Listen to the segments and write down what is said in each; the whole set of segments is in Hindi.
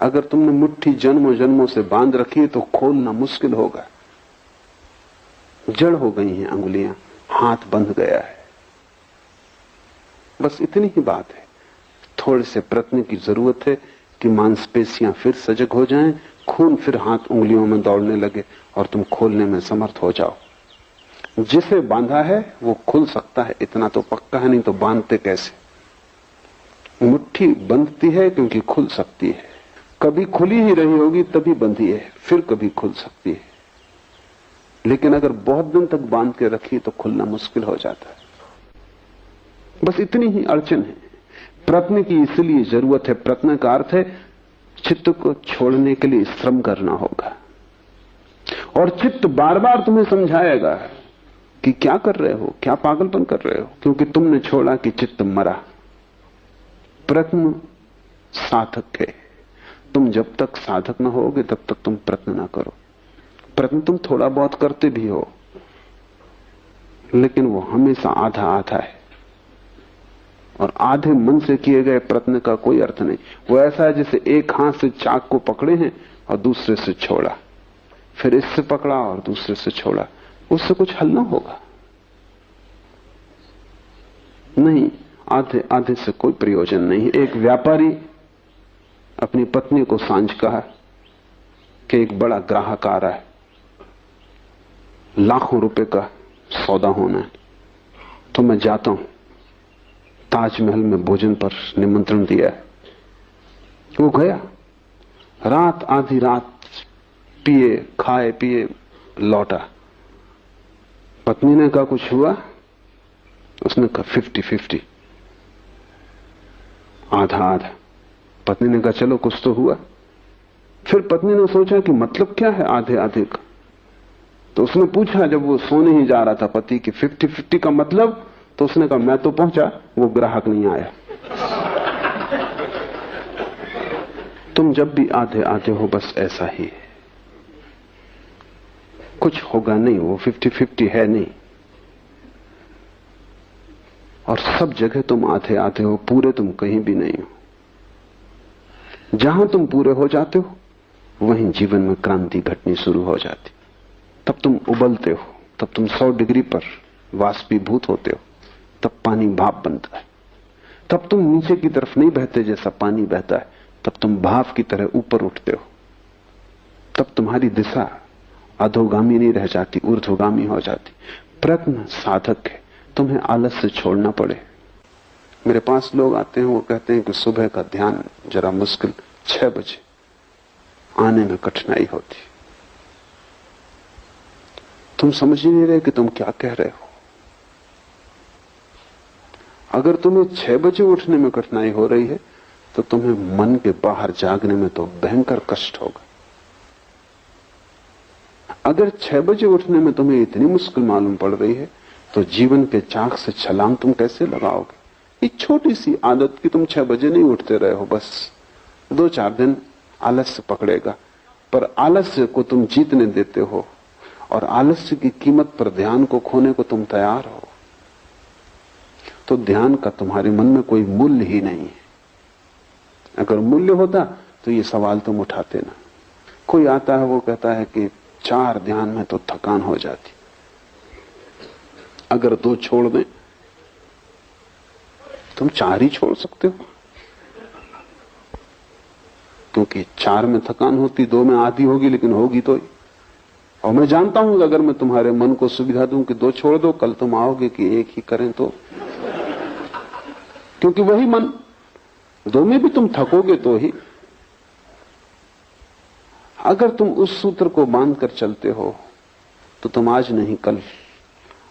अगर तुमने मुट्ठी जन्मों जन्मों से बांध रखी है तो खोलना मुश्किल होगा। जड़ हो गई हैं अंगुलियां, हाथ बंध गया है। बस इतनी ही बात है। थोड़े से प्रयत्न की जरूरत है कि मांसपेशियां फिर सजग हो जाएं, खून फिर हाथ उंगलियों में दौड़ने लगे और तुम खोलने में समर्थ हो जाओ। जिसे बांधा है वो खुल सकता है, इतना तो पक्का है, नहीं तो बांधते कैसे। मुट्ठी बंधती है क्योंकि खुल सकती है, कभी खुली ही रही होगी तभी बंधी है, फिर कभी खुल सकती है। लेकिन अगर बहुत दिन तक बांध के रखी तो खुलना मुश्किल हो जाता है। बस इतनी ही अड़चन है। प्रयत्न की इसलिए जरूरत है। प्रयत्न का अर्थ है चित्त को छोड़ने के लिए श्रम करना होगा, और चित्त बार बार तुम्हें समझाएगा कि क्या कर रहे हो, क्या पागलपन कर रहे हो, क्योंकि तुमने छोड़ा कि चित्त मरा। प्रयत्न साधक है। तुम जब तक साधक न होगे तब तक तुम प्रयत्न ना करो। प्रयत्न तुम थोड़ा बहुत करते भी हो, लेकिन वो हमेशा आधा आधा है, और आधे मन से किए गए प्रयत्न का कोई अर्थ नहीं। वो ऐसा है जैसे एक हाथ से चाक को पकड़े हैं और दूसरे से छोड़ा, फिर इससे पकड़ा और दूसरे से छोड़ा, उससे कुछ हल ना होगा। नहीं, आधे आधे से कोई प्रयोजन नहीं। एक व्यापारी अपनी पत्नी को सांझ कहा कि एक बड़ा ग्राहक आ रहा है, लाखों रुपए का सौदा होना है, तो मैं जाता हूं। ताजमहल में भोजन पर निमंत्रण दिया है। वो गया, रात आधी रात पिए खाए पिए लौटा। पत्नी ने कहा कुछ हुआ? उसने कहा 50-50, आधा आधा। पत्नी ने कहा चलो कुछ तो हुआ। फिर पत्नी ने सोचा कि मतलब क्या है आधे आधे का, तो उसने पूछा जब वो सोने ही जा रहा था पति की 50-50 का मतलब, तो उसने कहा मैं तो पहुंचा, वो ग्राहक नहीं आया। तुम जब भी आधे आधे हो बस ऐसा ही है, कुछ होगा नहीं, वो 50-50 है नहीं। और सब जगह तुम आधे आधे हो, पूरे तुम कहीं भी नहीं हो। जहां तुम पूरे हो जाते हो वहीं जीवन में क्रांति घटनी शुरू हो जाती। तब तुम उबलते हो, तब तुम 100 डिग्री पर वाष्पीभूत होते हो, तब पानी भाप बनता है। तब तुम नीचे की तरफ नहीं बहते जैसा पानी बहता है, तब तुम भाप की तरह ऊपर उठते हो। तब तुम्हारी दिशा अधोगामी नहीं रह जाती, ऊर्ध्वगामी हो जाती। प्रयत्न साधक है, तुम्हें आलस से छोड़ना पड़े। मेरे पास लोग आते हैं, वो कहते हैं कि सुबह का ध्यान जरा मुश्किल, 6 बजे आने में कठिनाई होती। तुम समझ ही नहीं रहे कि तुम क्या कह रहे हो। अगर तुम्हें 6 बजे उठने में कठिनाई हो रही है तो तुम्हें मन के बाहर जागने में तो भयंकर कष्ट होगा। अगर 6 बजे उठने में तुम्हें इतनी मुश्किल मालूम पड़ रही है तो जीवन के चाक से छलांग तुम कैसे लगाओगे? ये छोटी सी आदत कि तुम 6 बजे नहीं उठते रहे हो, बस 2-4 दिन आलस्य पकड़ेगा, पर आलस्य को तुम जीतने देते हो और आलस्य की कीमत पर ध्यान को खोने को तुम तैयार हो, तो ध्यान का तुम्हारे मन में कोई मूल्य ही नहीं है। अगर मूल्य होता तो ये सवाल तुम उठाते ना। कोई आता है वो कहता है कि 4 ध्यान में तो थकान हो जाती, अगर 2 छोड़ दें, तुम 4 ही छोड़ सकते हो, क्योंकि 4 में थकान होती, 2 में आधी होगी, लेकिन होगी तो ही। और मैं जानता हूं कि अगर मैं तुम्हारे मन को सुविधा दूं कि 2 छोड़ दो, कल तुम आओगे कि 1 ही करें, तो क्योंकि वही मन, 2 में भी तुम थकोगे तो ही। अगर तुम उस सूत्र को बांध कर चलते हो तो तुम आज नहीं कल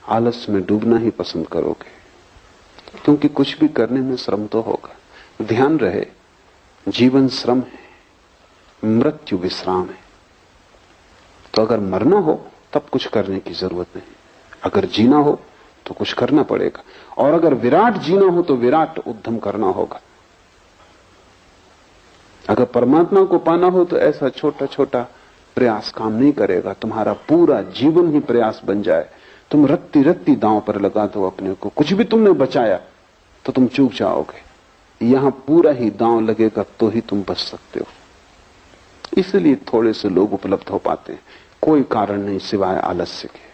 आलस में डूबना ही पसंद करोगे, क्योंकि कुछ भी करने में श्रम तो होगा। ध्यान रहे, जीवन श्रम है, मृत्यु विश्राम है। तो अगर मरना हो तब कुछ करने की जरूरत नहीं, अगर जीना हो तो कुछ करना पड़ेगा। और अगर विराट जीना हो तो विराट उद्यम करना होगा। अगर परमात्मा को पाना हो तो ऐसा छोटा छोटा प्रयास काम नहीं करेगा, तुम्हारा पूरा जीवन ही प्रयास बन जाए। तुम रत्ती रत्ती दांव पर लगा दो अपने को, कुछ भी तुमने बचाया तो तुम चूक जाओगे। यहां पूरा ही दांव लगेगा तो ही तुम बच सकते हो। इसलिए थोड़े से लोग उपलब्ध हो पाते हैं, कोई कारण नहीं सिवाय आलस्य के।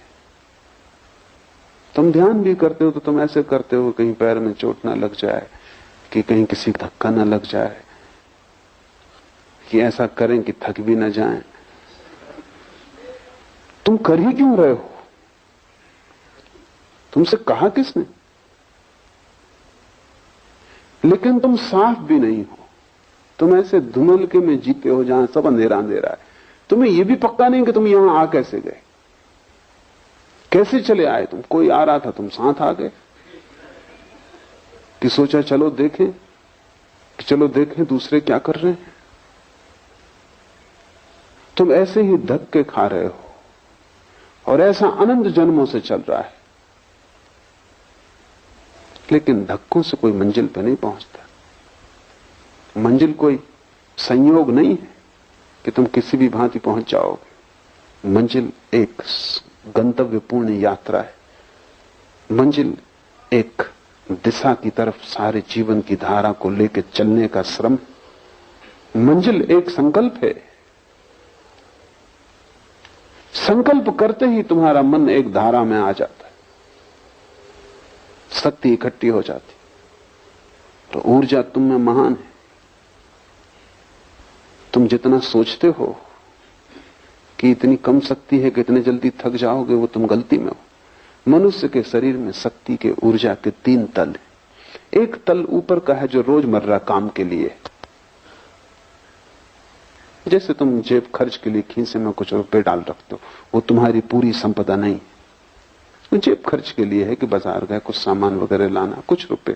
तुम ध्यान भी करते हो तो तुम ऐसे करते हो कहीं पैर में चोट ना लग जाए, कि कहीं किसी का धक्का ना लग जाए, कि ऐसा करें कि थक भी ना जाएं। तुम कर ही क्यों रहे हो? तुमसे कहा किसने? लेकिन तुम साफ भी नहीं हो, तुम ऐसे धुमलके में जीते हो जहां सब अंधेरा अंधेरा है। तुम्हें यह भी पक्का नहीं कि तुम यहां आ कैसे गए, कैसे चले आए। तुम कोई आ रहा था, तुम साथ आ गए, कि सोचा चलो देखें, कि चलो देखें दूसरे क्या कर रहे हैं। तुम ऐसे ही धक्के खा रहे हो, और ऐसा अनंत जन्मों से चल रहा है, लेकिन धक्कों से कोई मंजिल पर नहीं पहुंचता। मंजिल कोई संयोग नहीं है कि तुम किसी भी भांति पहुंच जाओगे। मंजिल एक गंतव्यपूर्ण यात्रा है। मंजिल एक दिशा की तरफ सारे जीवन की धारा को लेकर चलने का श्रम। मंजिल एक संकल्प है। संकल्प करते ही तुम्हारा मन एक धारा में आ जाता है, शक्ति इकट्ठी हो जाती, तो ऊर्जा तुम में महान है। तुम जितना सोचते हो कि इतनी कम शक्ति है कि इतने जल्दी थक जाओगे, वो तुम गलती में हो। मनुष्य के शरीर में शक्ति के ऊर्जा के 3 तल हैं। एक तल ऊपर का है जो रोजमर्रा काम के लिए, जैसे तुम जेब खर्च के लिए खीसे में कुछ रुपए डाल रखते हो, वो तुम्हारी पूरी संपदा नहीं। जेब खर्च के लिए है कि बाजार गए कुछ सामान वगैरह लाना, कुछ रुपए